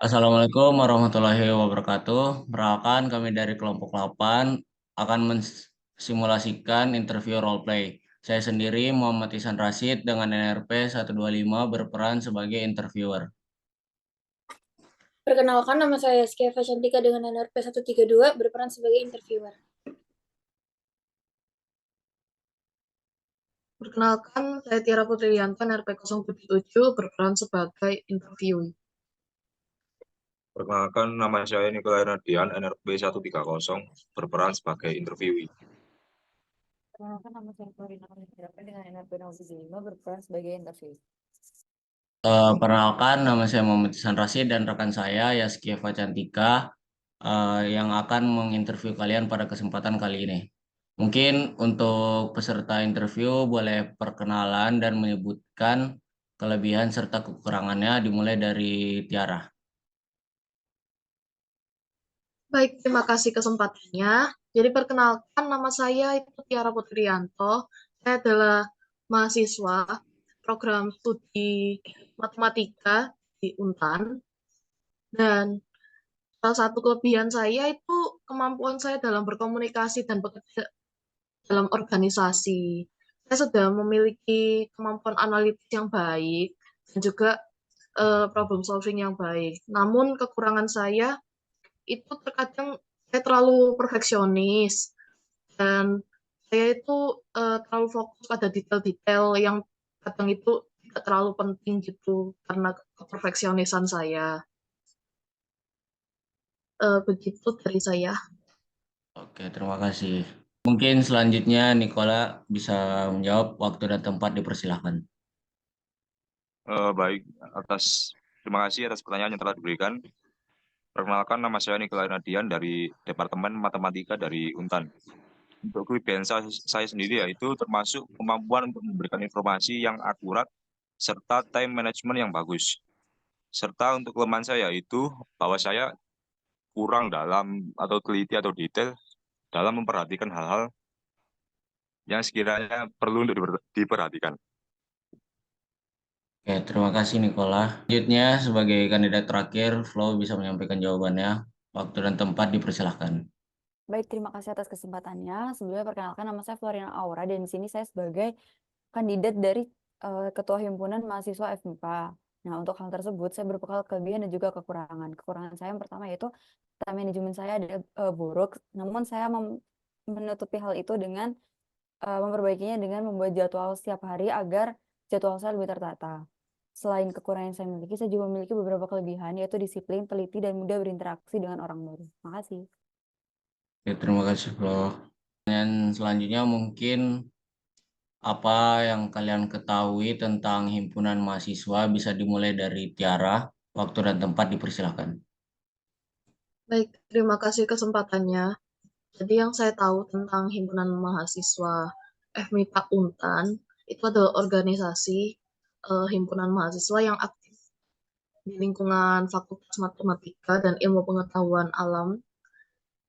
Assalamualaikum warahmatullahi wabarakatuh. Perkenalkan kami dari kelompok 8 akan mensimulasikan interview role play. Saya sendiri Muhammad Ihsan Rashid dengan NRP 125 berperan sebagai interviewer. Perkenalkan, nama saya Skieva Cantika dengan NRP 132 berperan sebagai interviewer. Perkenalkan, saya Tiara Putri Yanto, NRP 077, berperan sebagai interviewee. Perkenalkan, nama saya Nikolai Radian, NRP 130, berperan sebagai interviewee. Perkenalkan, nama saya Florina dengan NRP 075 berperan sebagai interview. Perkenalkan nama saya Muhammad Ihsan Rashid dan rekan saya Yaskieva Cantika yang akan menginterview kalian pada kesempatan kali ini. Mungkin untuk peserta interview boleh perkenalan dan menyebutkan kelebihan serta kekurangannya dimulai dari Tiara. Baik, terima kasih kesempatannya. Jadi perkenalkan, nama saya itu Tiara Putri Yanto. Saya adalah mahasiswa program studi matematika di Untan. Dan salah satu kelebihan saya itu kemampuan saya dalam berkomunikasi dan bekerja dalam organisasi. Saya sudah memiliki kemampuan analitis yang baik dan juga problem solving yang baik. Namun kekurangan saya itu terkadang saya terlalu perfeksionis dan saya itu terlalu fokus pada detail-detail yang kadang itu tidak terlalu penting gitu karena keperfeksionisan saya. Begitu dari saya. Oke, terima kasih. Mungkin selanjutnya Nicola bisa menjawab, waktu dan tempat dipersilahkan. Baik, terima kasih atas pertanyaan yang telah diberikan. Perkenalkan, nama saya Nikolai Radian dari Departemen Matematika dari Untan. Untuk kelebihan saya sendiri yaitu termasuk kemampuan untuk memberikan informasi yang akurat serta time management yang bagus. Serta untuk kelemahan saya itu bahwa saya kurang dalam atau teliti atau detail dalam memperhatikan hal-hal yang sekiranya perlu untuk diperhatikan. Oke, terima kasih Nicola. Selanjutnya sebagai kandidat terakhir, Flo bisa menyampaikan jawabannya. Waktu dan tempat dipersilahkan. Baik, terima kasih atas kesempatannya. Sebelumnya perkenalkan, nama saya Florina Aura dan di sini saya sebagai kandidat dari Ketua Himpunan Mahasiswa FMIPA. Nah, untuk hal tersebut saya berbekal kelebihan dan juga kekurangan. Kekurangan saya yang pertama yaitu time management saya ada buruk, namun saya menutupi hal itu dengan memperbaikinya dengan membuat jadwal setiap hari agar jadwal saya lebih tertata. Selain kekurangan yang saya miliki, saya juga memiliki beberapa kelebihan, yaitu disiplin, teliti, dan mudah berinteraksi dengan orang baru. Makasih. Oke, terima kasih Flo. Dan selanjutnya mungkin apa yang kalian ketahui tentang himpunan mahasiswa bisa dimulai dari Tiara. Waktu dan tempat dipersilahkan. Baik, terima kasih kesempatannya. Jadi yang saya tahu tentang himpunan mahasiswa FMIPA Untan itu adalah organisasi himpunan mahasiswa yang aktif di lingkungan Fakultas Matematika dan Ilmu Pengetahuan Alam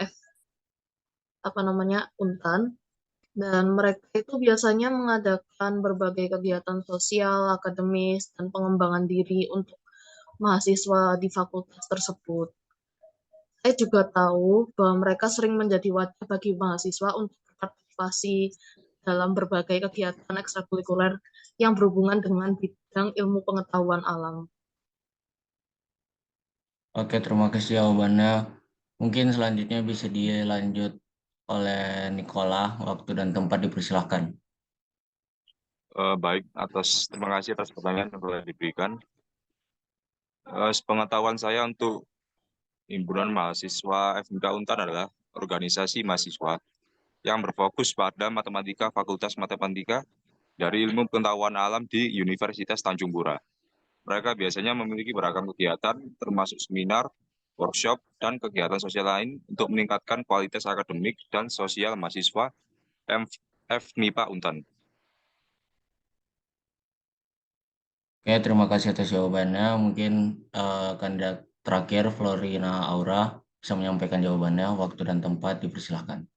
F apa namanya Untan, dan mereka itu biasanya mengadakan berbagai kegiatan sosial, akademis, dan pengembangan diri untuk mahasiswa di fakultas tersebut. Saya juga tahu bahwa mereka sering menjadi wadah bagi mahasiswa untuk berpartisipasi dalam berbagai kegiatan ekstrakurikuler yang berhubungan dengan bidang ilmu pengetahuan alam. Oke, terima kasih jawabannya. Mungkin selanjutnya bisa dilanjut oleh Nicola. Waktu dan tempat dipersilahkan. Baik, terima kasih atas pertanyaan yang telah diberikan. Sepengetahuan saya untuk Himpunan Mahasiswa FMK Untar adalah organisasi mahasiswa yang berfokus pada matematika, Fakultas Matematika dari Ilmu Pengetahuan Alam di Universitas Tanjung Pura. Mereka biasanya memiliki beragam kegiatan, termasuk seminar, workshop, dan kegiatan sosial lain untuk meningkatkan kualitas akademik dan sosial mahasiswa FMIPA Untan. Oke, terima kasih atas jawabannya. Mungkin kandidat terakhir Florina Aura bisa menyampaikan jawabannya. Waktu dan tempat dipersilahkan.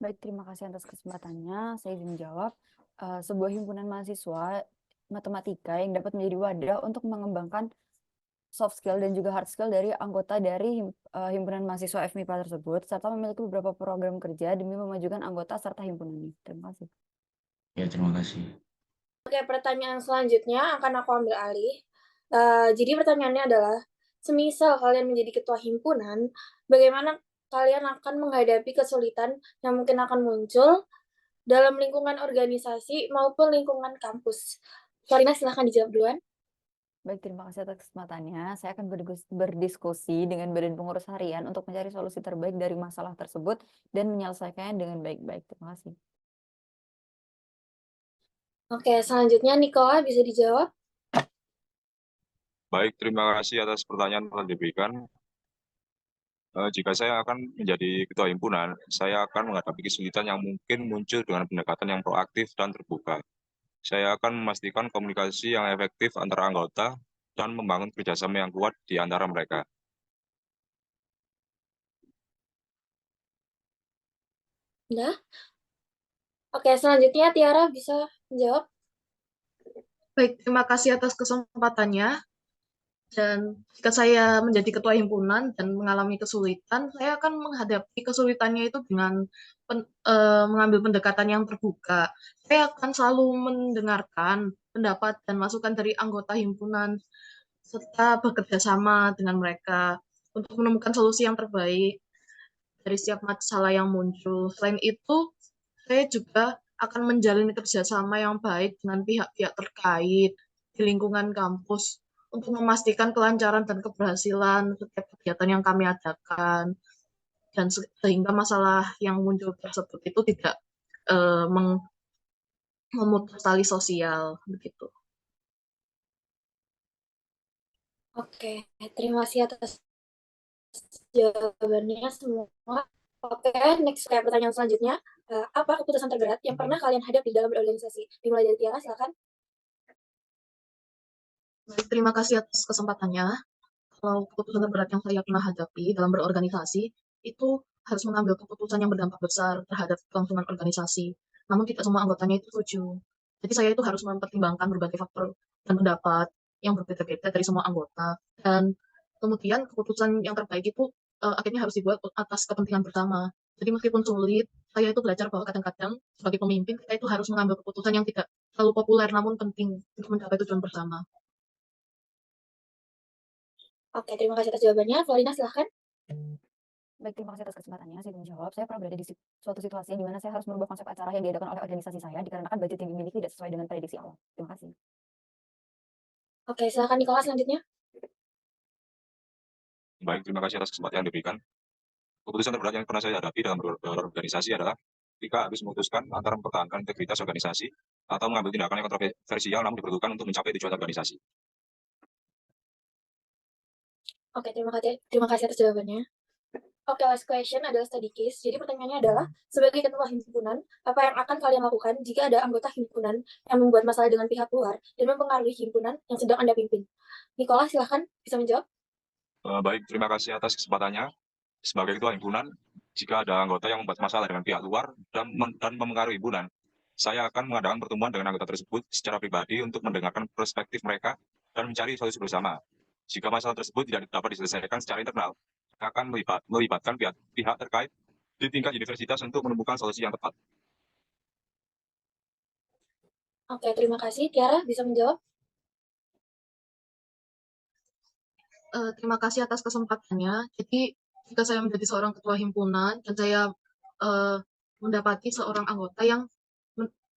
Baik, terima kasih atas kesempatannya. Saya izin menjawab. Sebuah himpunan mahasiswa matematika yang dapat menjadi wadah untuk mengembangkan soft skill dan juga hard skill dari anggota dari himpunan mahasiswa FMIPA tersebut, serta memiliki beberapa program kerja demi memajukan anggota serta himpunannya. Terima kasih. Ya, terima kasih. Oke, pertanyaan selanjutnya akan aku ambil alih. Jadi pertanyaannya adalah, semisal kalian menjadi ketua himpunan, bagaimana kalian akan menghadapi kesulitan yang mungkin akan muncul dalam lingkungan organisasi maupun lingkungan kampus? Florina, silahkan dijawab duluan. Baik, terima kasih atas kesempatannya. Saya akan berdiskusi dengan Badan Pengurus Harian untuk mencari solusi terbaik dari masalah tersebut dan menyelesaikannya dengan baik-baik. Terima kasih. Oke, selanjutnya Nicola bisa dijawab. Baik, terima kasih atas pertanyaan yang telah diberikan. Jika saya akan menjadi ketua himpunan, saya akan menghadapi kesulitan yang mungkin muncul dengan pendekatan yang proaktif dan terbuka. Saya akan memastikan komunikasi yang efektif antara anggota dan membangun kerjasama yang kuat di antara mereka. Udah? Oke, selanjutnya Tiara bisa menjawab. Baik, terima kasih atas kesempatannya. Dan jika saya menjadi ketua himpunan dan mengalami kesulitan, saya akan menghadapi kesulitannya itu dengan mengambil pendekatan yang terbuka. Saya akan selalu mendengarkan pendapat dan masukan dari anggota himpunan, serta bekerja sama dengan mereka untuk menemukan solusi yang terbaik dari setiap masalah yang muncul. Selain itu, saya juga akan menjalin kerjasama yang baik dengan pihak-pihak terkait di lingkungan kampus untuk memastikan kelancaran dan keberhasilan setiap kegiatan yang kami adakan, dan sehingga masalah yang muncul tersebut itu tidak memutus tali sosial begitu. Oke, terima kasih atas jawabannya semua. Oke, next kayak pertanyaan selanjutnya. Apa keputusan terberat yang pernah kalian hadapi dalam berorganisasi? Dimulai dari Tiara, silakan. Baik, terima kasih atas kesempatannya. Kalau keputusan terberat yang saya pernah hadapi dalam berorganisasi, itu harus mengambil keputusan yang berdampak besar terhadap kelangsungan organisasi. Namun tidak semua anggotanya itu setuju. Jadi saya itu harus mempertimbangkan berbagai faktor dan pendapat yang berbeda-beda dari semua anggota. Dan kemudian keputusan yang terbaik itu akhirnya harus dibuat atas kepentingan bersama. Jadi meskipun sulit, saya itu belajar bahwa kadang-kadang sebagai pemimpin kita itu harus mengambil keputusan yang tidak terlalu populer namun penting untuk mencapai tujuan bersama. Oke, terima kasih atas jawabannya. Florina, silahkan. Baik, terima kasih atas kesempatannya. Saya ingin menjawab. Saya pernah berada di suatu situasi di mana saya harus merubah konsep acara yang diadakan oleh organisasi saya dikarenakan budget yang dimiliki tidak sesuai dengan prediksi awal. Terima kasih. Oke, silahkan Nicola selanjutnya. Baik, terima kasih atas kesempatan yang diberikan. Keputusan terberat yang pernah saya hadapi dalam berorganisasi adalah ketika harus memutuskan antara mempertahankan integritas organisasi atau mengambil tindakan yang kontroversial namun diperlukan untuk mencapai tujuan organisasi. Oke, terima kasih atas jawabannya. Oke, last question adalah study case. Jadi pertanyaannya adalah, sebagai ketua himpunan, apa yang akan kalian lakukan jika ada anggota himpunan yang membuat masalah dengan pihak luar dan mempengaruhi himpunan yang sedang Anda pimpin? Nicola, silahkan bisa menjawab. Baik, terima kasih atas kesempatannya. Sebagai ketua himpunan, jika ada anggota yang membuat masalah dengan pihak luar dan mempengaruhi himpunan, saya akan mengadakan pertemuan dengan anggota tersebut secara pribadi untuk mendengarkan perspektif mereka dan mencari solusi bersama. Jika masalah tersebut tidak dapat diselesaikan secara internal, kita akan melibatkan pihak terkait di tingkat universitas untuk menemukan solusi yang tepat. Oke, terima kasih. Tiara bisa menjawab. Terima kasih atas kesempatannya. Jadi, jika saya menjadi seorang ketua himpunan dan saya mendapati seorang anggota yang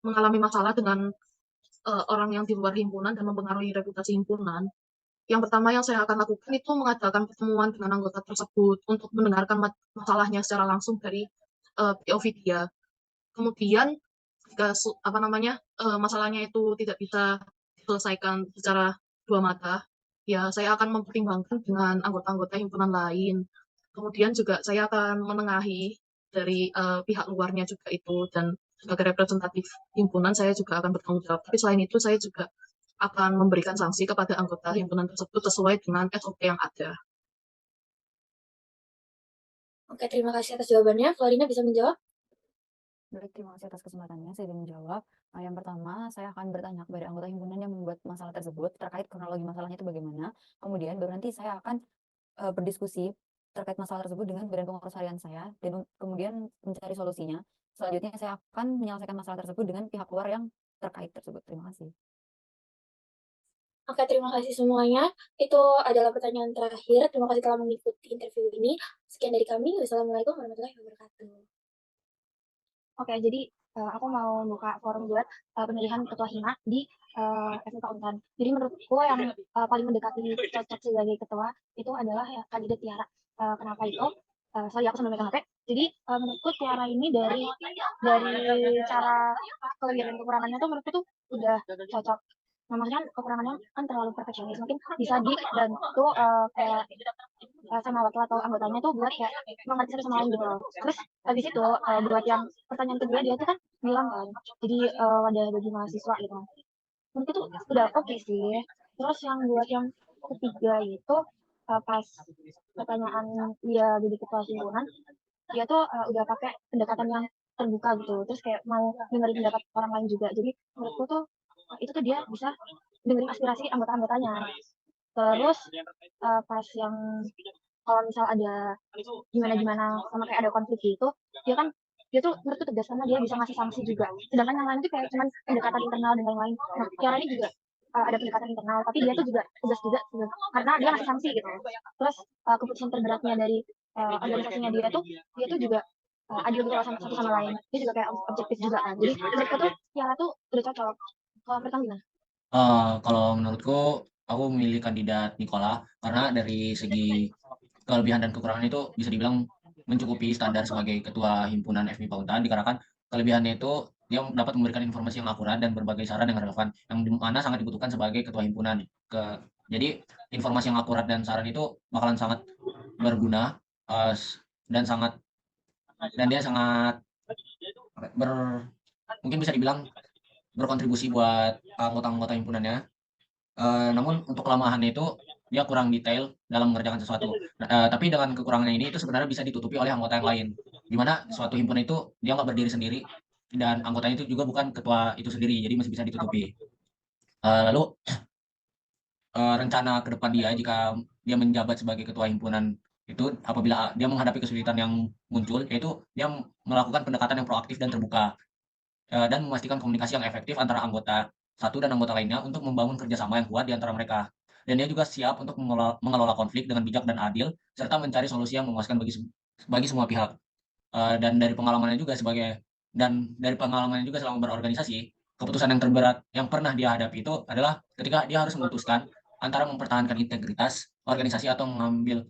mengalami masalah dengan orang yang di luar himpunan dan mempengaruhi reputasi himpunan, yang pertama yang saya akan lakukan itu mengadakan pertemuan dengan anggota tersebut untuk mendengarkan masalahnya secara langsung dari POV dia. Kemudian, jika masalahnya itu tidak bisa diselesaikan secara dua mata, ya saya akan mempertimbangkan dengan anggota-anggota himpunan lain. Kemudian juga saya akan menengahi dari pihak luarnya juga itu, dan sebagai representatif himpunan saya juga akan bertanggung jawab. Tapi selain itu saya juga akan memberikan sanksi kepada anggota himpunan tersebut sesuai dengan SOP yang ada. Oke, terima kasih atas jawabannya. Florina bisa menjawab. Baik, terima kasih atas kesempatannya. Saya ingin menjawab. Yang pertama, saya akan bertanya kepada anggota himpunan yang membuat masalah tersebut terkait kronologi masalahnya itu bagaimana. Kemudian baru nanti saya akan berdiskusi terkait masalah tersebut dengan badan pengurus harian saya dan kemudian mencari solusinya. Selanjutnya saya akan menyelesaikan masalah tersebut dengan pihak luar yang terkait tersebut. Terima kasih. Oke, terima kasih semuanya. Itu adalah pertanyaan terakhir. Terima kasih telah mengikuti interview ini. Sekian dari kami. Wassalamualaikum warahmatullahi wabarakatuh. Oke, jadi aku mau buka forum buat pemilihan ketua hima di FMK Untan. Jadi menurutku yang paling mendekati cocok sebagai ketua itu adalah ya, kandidat Tiara. Kenapa itu? Sorry, aku sambil megang HP. Jadi menurutku Tiara ini dari cara kelebihan dan kekurangannya tuh menurutku tuh udah cocok. Nah, maksudnya kekurangannya kan terlalu perfeksionis, mungkin bisa dibantu kayak sama wakil atau anggotanya tuh buat kayak mengerti satu sama lain gitu loh. Terus habis itu buat yang pertanyaan kedua dia tuh kan bilang kan, jadi wadah bagi mahasiswa gitu. Menurut itu udah oke sih. Terus yang buat yang ketiga itu pas pertanyaan dia jadi ketua himpunan, dia tuh udah pakai pendekatan yang terbuka gitu. Terus kayak mau dengerin pendapat orang lain juga. Jadi menurutku tuh itu tuh dia bisa dengerin aspirasi anggota-anggotanya. Terus pas yang kalau misal ada gimana-gimana sama kayak ada konflik gitu, dia tuh menurutku tegas karena dia bisa ngasih sanksi juga. Sedangkan yang lain tuh kayak cuman pendekatan internal dan lain-lain. Nah, Tiara ini juga ada pendekatan internal, tapi dia tuh juga tegas juga karena dia ngasih sanksi gitu. Terus keputusan terberatnya dari organisasinya dia tuh juga adil gitu sama satu sama lain. Dia juga kayak objektif juga kan. Jadi menurutku tuh Tiara tuh udah cocok. Kalau pertama gimana? Kalau menurutku, aku memilih kandidat Nikola karena dari segi kelebihan dan kekurangan itu bisa dibilang mencukupi standar sebagai ketua himpunan FMIPA Untan, dikarenakan kelebihannya itu dia dapat memberikan informasi yang akurat dan berbagai saran yang relevan, yang mana sangat dibutuhkan sebagai ketua himpunan. Jadi informasi yang akurat dan saran itu bakalan sangat berguna dan dia sangat mungkin bisa dibilang berkontribusi buat anggota-anggota himpunannya. Namun untuk kelemahannya itu dia kurang detail dalam mengerjakan sesuatu. Tapi dengan kekurangannya ini itu sebenarnya bisa ditutupi oleh anggota yang lain. Di mana suatu himpunan itu dia nggak berdiri sendiri dan anggotanya itu juga bukan ketua itu sendiri, jadi masih bisa ditutupi. Lalu rencana ke depan dia jika dia menjabat sebagai ketua himpunan itu apabila dia menghadapi kesulitan yang muncul, yaitu dia melakukan pendekatan yang proaktif dan terbuka dan memastikan komunikasi yang efektif antara anggota satu dan anggota lainnya untuk membangun kerjasama yang kuat di antara mereka. Dan dia juga siap untuk mengelola konflik dengan bijak dan adil, serta mencari solusi yang memuaskan bagi semua pihak. Dan dari pengalamannya juga selama berorganisasi, keputusan yang terberat yang pernah dia hadapi itu adalah ketika dia harus memutuskan antara mempertahankan integritas organisasi atau mengambil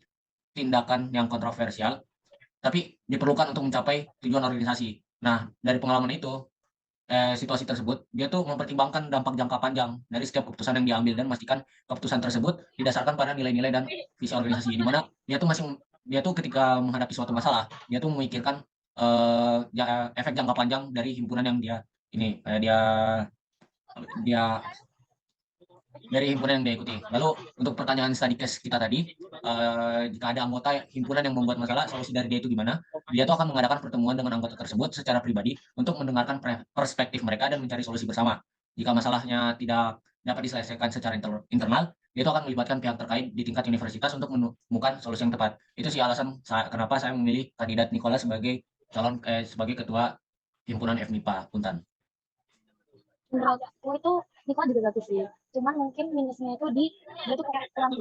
tindakan yang kontroversial, tapi diperlukan untuk mencapai tujuan organisasi. Nah, dari pengalaman itu, situasi tersebut, dia tuh mempertimbangkan dampak jangka panjang dari setiap keputusan yang diambil dan memastikan keputusan tersebut didasarkan pada nilai-nilai dan visi organisasi. Di mana dia tuh ketika menghadapi suatu masalah, dia tuh memikirkan efek jangka panjang dari himpunan yang dari himpunan yang dia ikuti. Lalu untuk pertanyaan study case kita tadi, jika ada anggota himpunan yang membuat masalah, solusi dari dia itu gimana? Dia tuh akan mengadakan pertemuan dengan anggota tersebut secara pribadi untuk mendengarkan perspektif mereka dan mencari solusi bersama. Jika masalahnya tidak dapat diselesaikan secara internal, dia itu akan melibatkan pihak terkait di tingkat universitas untuk menemukan solusi yang tepat. Itu sih alasan kenapa saya memilih kandidat Nicola sebagai sebagai ketua himpunan FMIPA Untan. Menurut aku itu Nikola juga bagus sih. Cuman mungkin minusnya itu dia tuh kayak kurang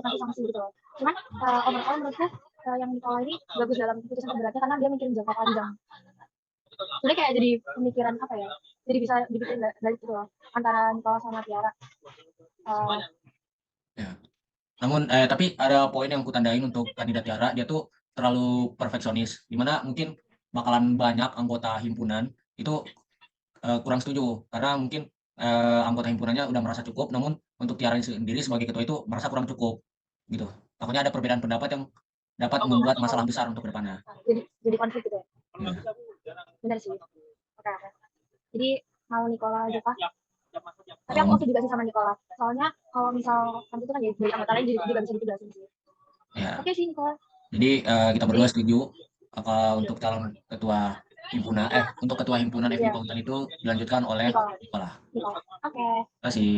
kasih sanksi gitu loh. Cuman overall menurutku yang Nikola ini bagus dalam keputusan terberatnya karena dia mikirin jangka panjang. Jadi kayak jadi pemikiran apa ya? Jadi bisa dibikin dari itu loh antara Nikola sama Tiara. Ya. Namun tapi ada poin yang kutandain untuk kandidat Tiara, dia tuh terlalu perfeksionis, dimana mungkin bakalan banyak anggota himpunan itu kurang setuju karena mungkin anggota himpunannya udah merasa cukup, namun untuk Tiara sendiri sebagai ketua itu merasa kurang cukup gitu. Takutnya ada perbedaan pendapat yang dapat membuat masalah besar untuk kedepannya. Jadi konflik gitu ya? Ya. Benar sih. Oke. Jadi mau Nikola aja kah? Tapi aku oke juga sih sama Nikola. Soalnya kalau misal nanti itu kan jadi anggota lain jadi juga bisa ditugasin sih. Ya. Oke sih Nikola. Jadi kita berdua setuju untuk calon ketua untuk ketua himpunan FMIPA Iya. Untan itu dilanjutkan oleh Nikola. Nikola. Nikola. Oke. Terima kasih.